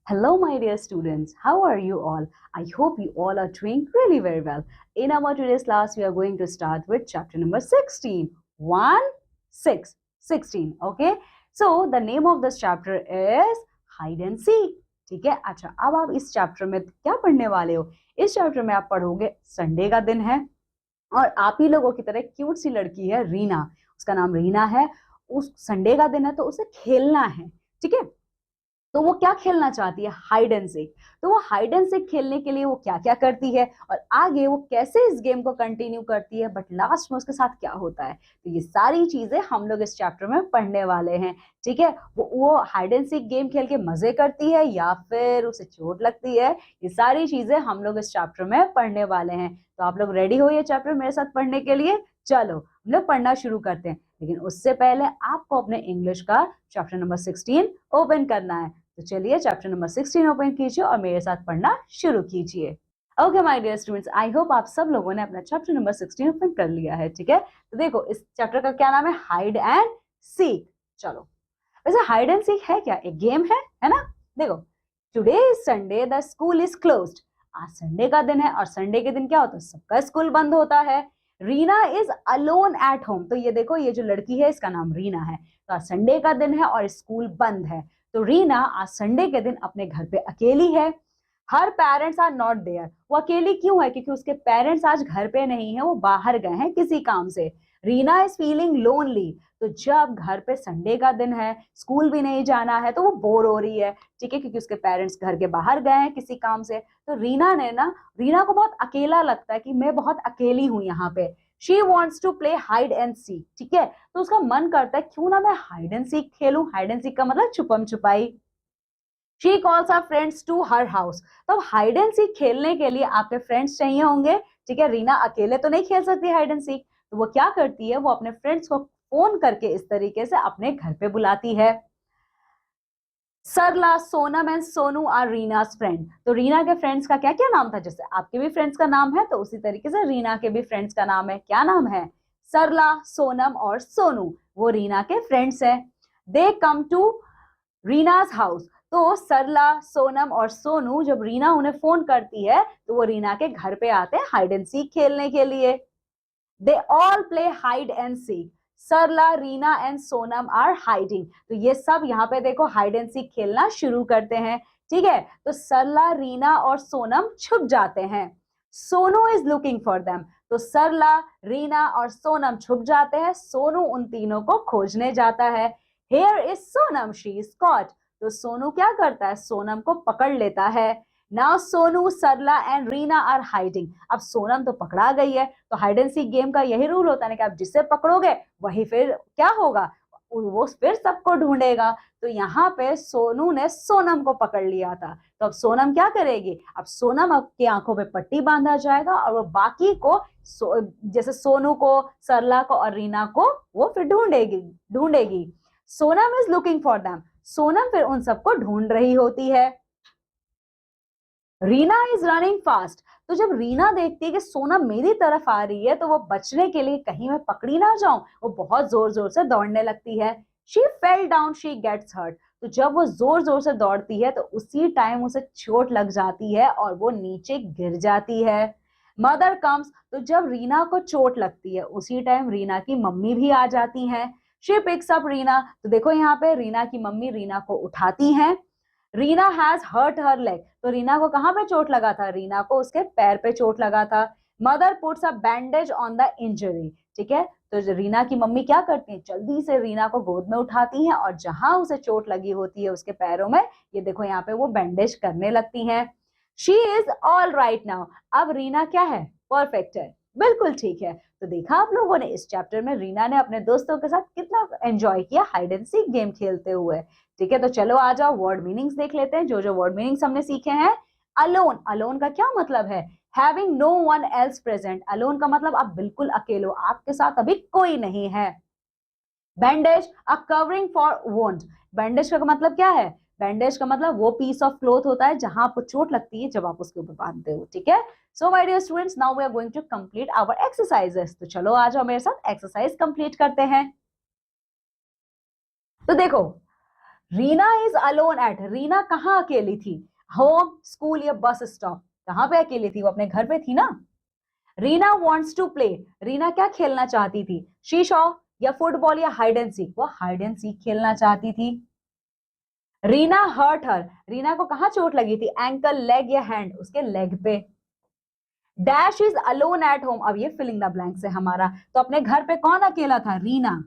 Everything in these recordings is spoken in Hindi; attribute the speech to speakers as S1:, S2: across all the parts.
S1: Hello, my dear students. How are you all? I hope you all are doing really very well. In our today's class, we are going to start with chapter number 16. 1, 6, 16. Okay. So, the name of this chapter is Hide and Seek. ठीक है. अच्छा, अब आप इस चैप्टर में क्या पढ़ने वाले हो? इस चैप्टर में आप पढ़ोगे संडे का दिन है और आप ही लोगों की तरह क्यूट सी लड़की है रीना. उसका नाम रीना है. उस संडे का दिन है तो उसे खेलना है. ठीक है. तो वो क्या खेलना चाहती है? Hide and seek. तो वो हाइड एंड सीक खेलने के लिए वो क्या क्या करती है और आगे वो कैसे इस गेम को कंटिन्यू करती है, बट लास्ट में उसके साथ क्या होता है, तो ये सारी चीजें हम लोग इस चैप्टर में पढ़ने वाले हैं. ठीक है. वो हाइड एंड सीक गेम खेल के मजे करती है या फिर उसे चोट लगती है, ये सारी चीजें हम लोग इस चैप्टर में पढ़ने वाले हैं. तो आप लोग रेडी हो ये चैप्टर मेरे साथ पढ़ने के लिए? चलो हम लोग पढ़ना शुरू करते हैं. लेकिन उससे पहले आपको अपने इंग्लिश का चैप्टर नंबर 16 ओपन करना है. तो चलिए चैप्टर नंबर 16 ओपन कीजिए और मेरे साथ पढ़ना शुरू कीजिए. Okay my dear students, I hope आप सब लोगों ने अपना चैप्टर नंबर 16 ओपन कर लिया है. ठीक है. तो देखो इस चैप्टर का क्या नाम है? Hide and seek. चलो, वैसे हाइड एंड सीक है क्या? एक गेम है ना. देखो, today is Sunday, the school is closed. आज संडे का दिन है और संडे के दिन क्या होता है? सबका स्कूल बंद होता है. Reena is alone at home. तो ये देखो, ये जो लड़की है इसका नाम रीना है. तो आज संडे का दिन है और स्कूल बंद है. तो रीना आज संडे के दिन अपने घर पे अकेली है. हर पेरेंट्स आर नॉट देयर. वो अकेली क्यों है? क्योंकि उसके पेरेंट्स आज घर पे नहीं है, वो बाहर गए हैं किसी काम से. Reena is feeling lonely. तो जब घर पे संडे का दिन है, स्कूल भी नहीं जाना है, तो वो बोर हो रही है. ठीक है, क्योंकि उसके पेरेंट्स घर के बाहर गए हैं किसी काम से. तो रीना को बहुत अकेला लगता है कि मैं बहुत अकेली हूं यहाँ पे. She wants to play hide and seek. ठीक है. तो उसका मन करता है क्यों ना मैं हाइड एंड सीक खेलूं. हाइड एंड सीक का मतलब छुपम छुपाई. She calls our friends to her house. तो हाइड एंड सीक खेलने के लिए आपके फ्रेंड्स चाहिए होंगे. ठीक है. रीना अकेले तो नहीं खेल सकती हाइड एंड सीक. तो वो क्या करती है? वो अपने फ्रेंड्स को फोन करके इस तरीके से अपने घर पे बुलाती है. Sarla, Sonam and Sonu are Reena's friend. तो रीना के फ्रेंड्स का क्या क्या नाम था? जैसे आपके भी फ्रेंड्स का नाम है तो उसी तरीके से रीना के भी फ्रेंड्स का नाम है. क्या नाम है? सरला, सोनम और सोनू. वो रीना के फ्रेंड्स हैं. दे कम टू रीनास हाउस. तो सरला, सोनम और सोनू जब रीना उन्हें फोन करती है तो वो रीना के घर पे आते हैं हाइड एंड सीक खेलने के लिए. They all play hide and seek. Sarla, Reena and Sonam are hiding. तो ये सब यहाँ पे देखो हाइड एंड सीक खेलना शुरू करते हैं. ठीक है. तो सरला, रीना और सोनम छुप जाते हैं. Sonu is looking for them. तो सरला, रीना और सोनम छुप जाते हैं. सोनू उन तीनों को खोजने जाता है. Here is Sonam, she is caught. तो सोनू क्या करता है? सोनम को पकड़ लेता है. Now Sonu, Sarla and Reena are hiding. अब सोनम तो पकड़ा गई है. तो हाइड एंड सीक गेम का यही रूल होता है कि आप जिससे पकड़ोगे वही फिर क्या होगा? वो फिर सबको ढूंढेगा. तो यहाँ पे सोनू ने सोनम को पकड़ लिया था. तो अब सोनम क्या करेगी? अब सोनम की आंखों पे पट्टी बांधा जाएगा और वो बाकी को जैसे सोनू को, सरला को और रीना को वो फिर ढूंढेगी. Sonam is looking for them. Sonam फिर उन सबको ढूंढ रही होती है. Reena is running fast. तो जब रीना देखती है कि सोनम मेरी तरफ आ रही है तो वो बचने के लिए कहीं मैं पकड़ी ना जाऊं, वो बहुत जोर जोर से दौड़ने लगती है. She fell down, she gets hurt. तो जब वो जोर जोर से दौड़ती है तो उसी टाइम उसे चोट लग जाती है और वो नीचे गिर जाती है. Mother comes. तो जब रीना को चोट लगती है उसी टाइम रीना की मम्मी भी आ जाती हैं. She picks up Reena. तो देखो यहाँ पे रीना की मम्मी रीना को उठाती हैं. Reena has hurt her leg. तो रीना को कहां पे चोट लगा था? रीना को उसके पैर पे चोट लगा था. Mother puts a bandage on the injury. ठीक है. तो रीना की मम्मी क्या करती है? जल्दी से रीना को गोद में उठाती हैं और जहां उसे चोट लगी होती है उसके पैरों में, ये देखो यहाँ पे वो बैंडेज करने लगती हैं. She is all right now. अब रीना क्या है? परफेक्ट है, बिल्कुल ठीक है. तो देखा आप लोगों ने इस चैप्टर में रीना ने अपने दोस्तों के साथ कितना एंजॉय किया हाइड एंड सीक गेम खेलते हुए. ठीक है. तो चलो आ जाओ वर्ड मीनिंग्स देख लेते हैं. जो जो वर्ड मीनिंग्स हमने सीखे हैं. अलोन. अलोन का क्या मतलब है? Having no one else present. Alone का मतलब आप बिल्कुल अकेले हो, आपके साथ अभी कोई नहीं है. Bandage, a covering for wound. Bandage का मतलब क्या है? बैंडेज का मतलब वो पीस ऑफ क्लोथ होता है जहां आपको चोट लगती है जब आप उसके ऊपर बांधते हो. ठीक है. So my dear students, now we are going to complete our exercises. तो चलो आ जाओ मेरे साथ एक्सरसाइज कंप्लीट करते हैं. तो देखो, Reena is alone eight, Reena कहाँ अकेली थी? होम, स्कूल या बस स्टॉप? कहाँ पे अकेली थी? वो अपने घर पे थी ना। Reena wants to play, Reena क्या खेलना चाहती थी? शीशो या फुटबॉल या हाइड एंड सीक? वो हाइड एंड सीक खेलना चाहती थी। रीना हर्ट हर, रीना को कहाँ चोट लगी थी? एंकल, लेग या हैंड? उसके लेग पे। Dash is alone at home, अब ये फिलिंग द ब्लैंक्स है हमारा, तो अपने घर पे कौन अकेला था? Reena.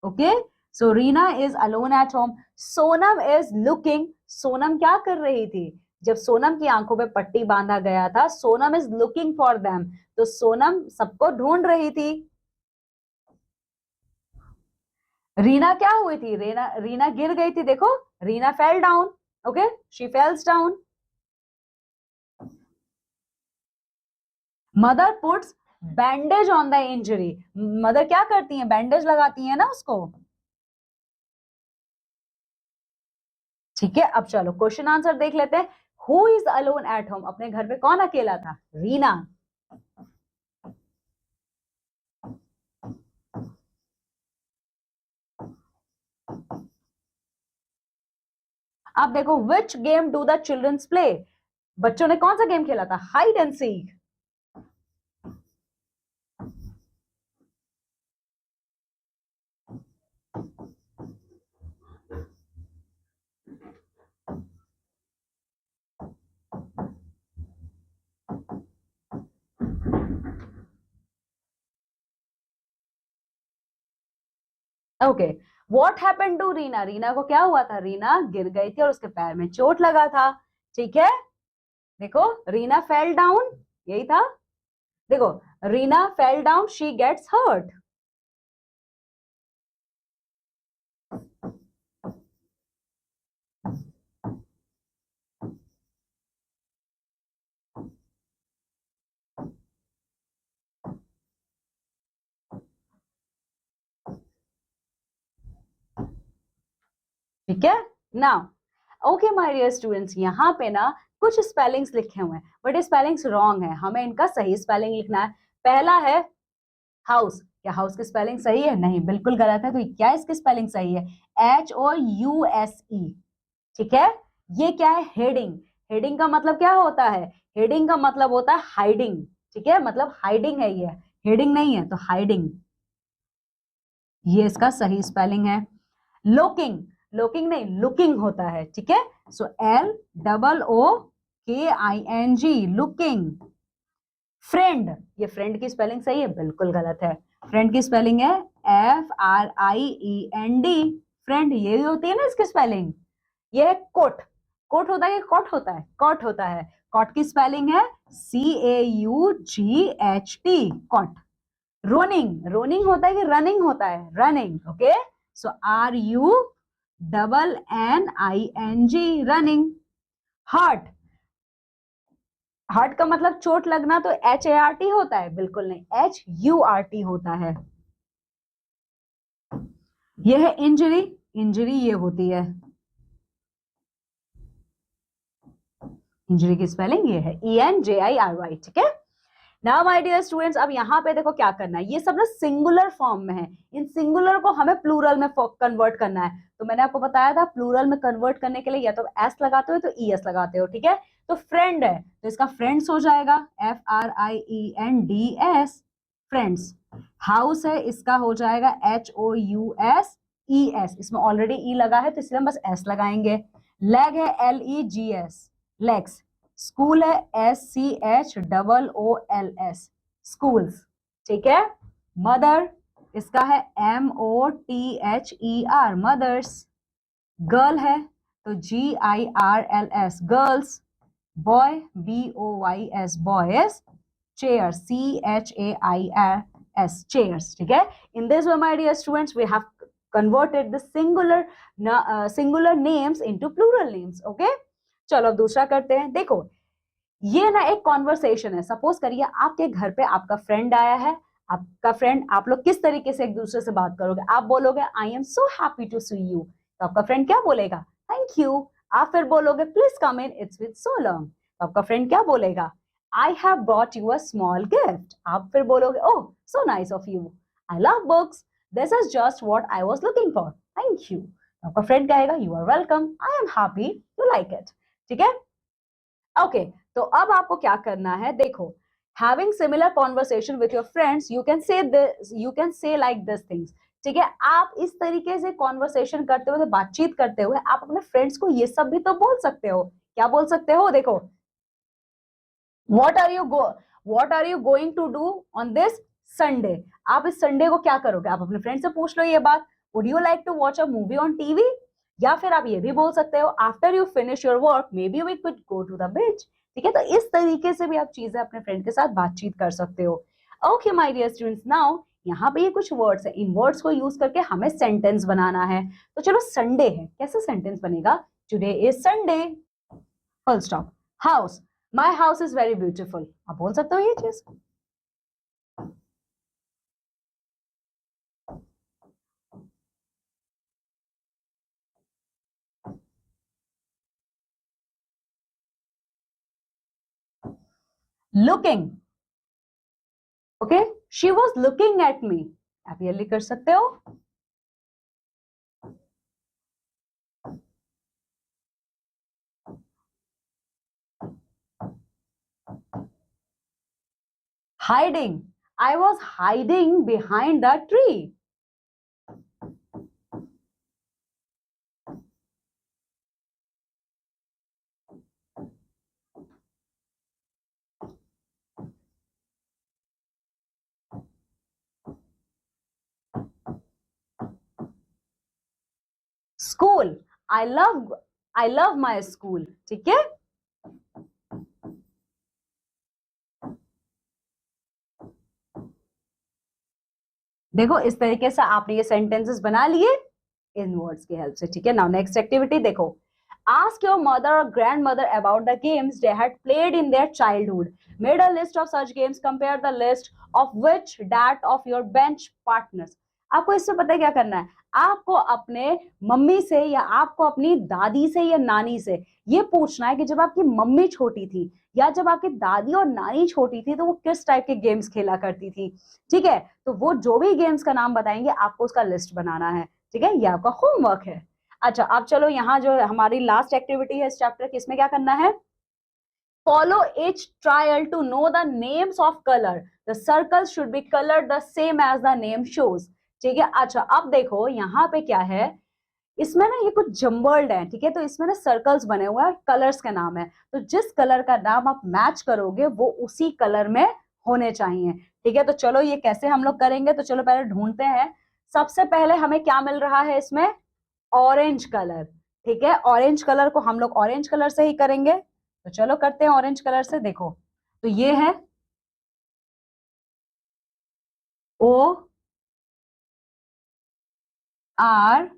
S1: Okay, so Reena is alone at home. Sonam is looking, Sonam क्या कर रही थी? जब सोनम की आंखों पे पट्टी बांधा गया था, Sonam is looking for them, तो सोनम सबको ढूंढ रही थी। रीना क्या हुई थी? रीना रीना गिर गई थी, देखो, Reena fell down. Okay, she fails down. Mother puts bandage on the injury, mother क्या करती हैं? बैंडेज लगाती हैं ना उसको। ठीक है, अब चलो क्वेश्चन आंसर देख लेते हैं। Who is alone at home, अपने घर पे कौन अकेला था? रीना। अब देखो, which game do the childrens play, बच्चों ने कौन सा गेम खेला था? Hide and seek. Okay, what happened to Reena, Reena को क्या हुआ था? रीना गिर गई थी और उसके पैर में चोट लगा था। ठीक है, देखो, रीना फेल डाउन, यही था। देखो, Reena fell down, she gets hurt. ठीक है ना। ओके माय डियर स्टूडेंट्स, यहाँ पे ना कुछ स्पेलिंग्स लिखे हुए हैं, बट ये स्पेलिंग्स रॉन्ग है, हमें इनका सही स्पेलिंग लिखना है। पहला है हाउस, क्या हाउस की स्पेलिंग सही है? नहीं, बिल्कुल गलत है। तो क्या इसकी स्पेलिंग सही है? HOUSE। ठीक है, ये क्या है? हेडिंग, हेडिंग का मतलब क्या होता है? हेडिंग का मतलब होता है हाइडिंग। ठीक है, मतलब हाइडिंग है ये, हेडिंग नहीं है, तो हाइडिंग, ये इसका सही स्पेलिंग है। लोकिंग, लोकिंग नहीं, लुकिंग होता है। ठीक है, सो LOOKING, लुकिंग। फ्रेंड, ये फ्रेंड की स्पेलिंग सही है? बिल्कुल गलत है, फ्रेंड की स्पेलिंग है FRIEND। फ्रेंड यही होती है ना इसकी स्पेलिंग। ये है कोट, कोट होता है, कॉट होता है, कॉट होता है। कॉट की स्पेलिंग है CAUGHT, कॉट। रोनिंग, रोनिंग होता है कि रनिंग होता है? रनिंग। ओके, सो RUNNING, रनिंग। हार्ट, हार्ट का मतलब चोट लगना, तो HART होता है? बिल्कुल नहीं, HURT होता है। यह है इंजरी, इंजरी ये होती है, इंजरी की स्पेलिंग ये है ENJIRY। ठीक है, नाउ माय डियर स्टूडेंट्स, अब यहाँ पे देखो क्या करना है, ये सब ना सिंगुलर फॉर्म में है, इन सिंगुलर को हमें प्लूरल में कन्वर्ट करना है। तो मैंने आपको बताया था, प्लूरल में कन्वर्ट करने के लिए या तो एस लगाते हो तो ES लगाते हो। ठीक है, तो फ्रेंड है तो इसका फ्रेंड्स हो जाएगा, FRIENDS, फ्रेंड्स। हाउस है, इसका हो जाएगा HOUSES, इसमें ऑलरेडी ई लगा है तो इसलिए हम बस एस लगाएंगे। लेग है LEGS, लेग्स। स्कूल है SCHOOLS, स्कूल्स। ठीक है, मदर, इसका है MOTHER, मदर्स। गर्ल है तो GIRLS, girls. Boy BOYS, boys. Chair CHAIRS, chairs। ठीक है, in this way my dear students we have converted the singular names into plural names। okay, चलो अब दूसरा करते हैं। देखो, ये ना एक कॉन्वर्सेशन है, सपोज करिए आपके घर पे आपका फ्रेंड आया है, आपका फ्रेंड, आप लोग किस तरीके से एक दूसरे से बात करोगे? आप बोलोगे I am so happy to see you, तो आपका फ्रेंड क्या बोलेगा? Thank you. आप फिर बोलोगे please come in, it's with so long, तो आपका फ्रेंड क्या बोलेगा? I have brought you a small gift. आप फिर बोलोगे oh so nice of you, I love books, this is just what I was looking for, thank you. आपका फ्रेंड कहेगा you are welcome, I am happy to like it. ठीक है, ओके तो अब आपको क्या करना है, देखो having similar conversation with your friends you can say this, you can say like this things. ठीक है, आप इस तरीके से कॉन्वर्सेशन करते हुए, बातचीत करते हुए आप अपने फ्रेंड्स को ये सब भी तो बोल सकते हो। क्या बोल सकते हो, देखो what are you going to do on this Sunday? आप इस संडे को क्या करोगे, आप अपने फ्रेंड से पूछ लो ये बात। Would you like to watch a movie on TV? या फिर आप ये भी बोल सकते हो after you finish your work maybe we could go to the beach। ठीक है, तो इस तरीके से भी आप चीजें अपने फ्रेंड के साथ बातचीत कर सकते हो। Okay my dear students, now यहाँ पे ये कुछ वर्ड्स है, इन वर्ड्स को यूज करके हमें सेंटेंस बनाना है। तो चलो संडे है, कैसे सेंटेंस बनेगा, today is Sunday full stop, house, my house is very beautiful. आप बोल सकते हो ये चीज। Looking, okay she was looking at me, आप ये लिख कर सकते हो। Hiding, I was hiding behind the tree. School, I love my school. ठीक है, देखो इस तरीके से आपने ये सेंटेंसेस बना लिए इन वर्ड्स की हेल्प से। ठीक है, नाउ नेक्स्ट एक्टिविटी देखो, ask your mother or grandmother about the games they had played in their childhood, made a list of such games, compare the list of which that of your bench partners। आपको इससे पता है क्या करना है, आपको अपने मम्मी से या आपको अपनी दादी से या नानी से ये पूछना है कि जब आपकी मम्मी छोटी थी या जब आपकी दादी और नानी छोटी थी तो वो किस टाइप के गेम्स खेला करती थी। ठीक है, तो वो जो भी गेम्स का नाम बताएंगे आपको उसका लिस्ट बनाना है। ठीक है, ये आपका होमवर्क है। अच्छा अब चलो यहाँ जो हमारी लास्ट एक्टिविटी है इस चैप्टर की, इसमें क्या करना है, follow each trial to know the names of color, the circles should be colored the same as the name shows। ठीक है, अच्छा अब देखो यहाँ पे क्या है, इसमें ना ये कुछ जम्बल्ड है। ठीक है, तो इसमें ना सर्कल्स बने हुए हैं और कलर्स का नाम है, तो जिस कलर का नाम आप मैच करोगे वो उसी कलर में होने चाहिए। ठीक है, तो चलो ये कैसे हम लोग करेंगे, तो चलो पहले ढूंढते हैं। सबसे पहले हमें क्या मिल रहा है इसमें, ऑरेंज कलर। ठीक है, ऑरेंज कलर को हम लोग ऑरेंज कलर से ही करेंगे, तो चलो करते हैं ऑरेंज कलर से। देखो तो ये है O R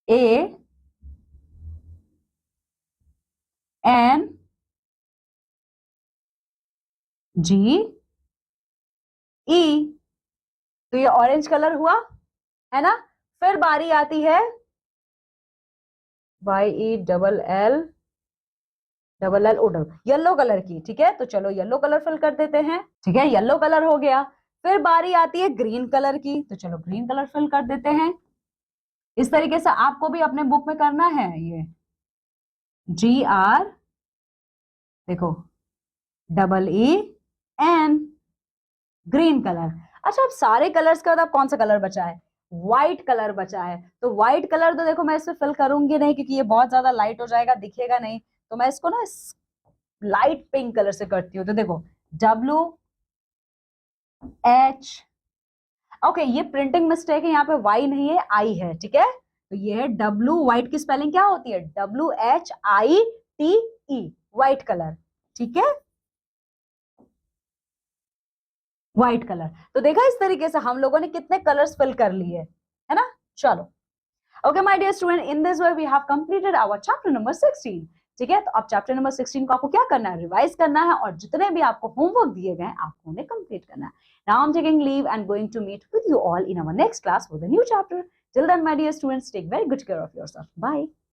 S1: A N G E, तो ये ऑरेंज कलर हुआ है ना। फिर बारी आती है YELL येलो कलर की। ठीक है, तो चलो येलो कलर फिल कर देते हैं। ठीक है, येलो कलर हो गया। फिर बारी आती है ग्रीन कलर की, तो चलो ग्रीन कलर फिल कर देते हैं। इस तरीके से आपको भी अपने बुक में करना है ये GR, देखो EEN, ग्रीन कलर। अच्छा अब सारे कलर्स के बाद अब कौन सा कलर बचा है, व्हाइट कलर बचा है। तो व्हाइट कलर तो देखो मैं इसमें फिल करूंगी नहीं क्योंकि ये बहुत ज्यादा लाइट हो जाएगा, दिखेगा नहीं, तो मैं इसको ना लाइट पिंक कलर से करती हूँ। तो देखो WH, ओके ये प्रिंटिंग मिस्टेक है, यहाँ पे Y नहीं है I है। ठीक है, तो ये है W, व्हाइट की स्पेलिंग क्या होती है, WHITE, व्हाइट कलर। ठीक है, व्हाइट कलर। तो देखा इस तरीके से हम लोगों ने कितने कलर्स फिल कर लिए है ना। चलो okay my dear student, in this way we have completed our chapter number 16। ठीक है, तो अब चैप्टर नंबर 16 को आपको क्या करना है, रिवाइज करना है और जितने भी आपको होमवर्क दिए गए आपको उन्हें कंप्लीट करना है। Now I am taking leave and going to meet with you all in our next class with a new chapter. Till then my dear students, take very good care of yourself, bye.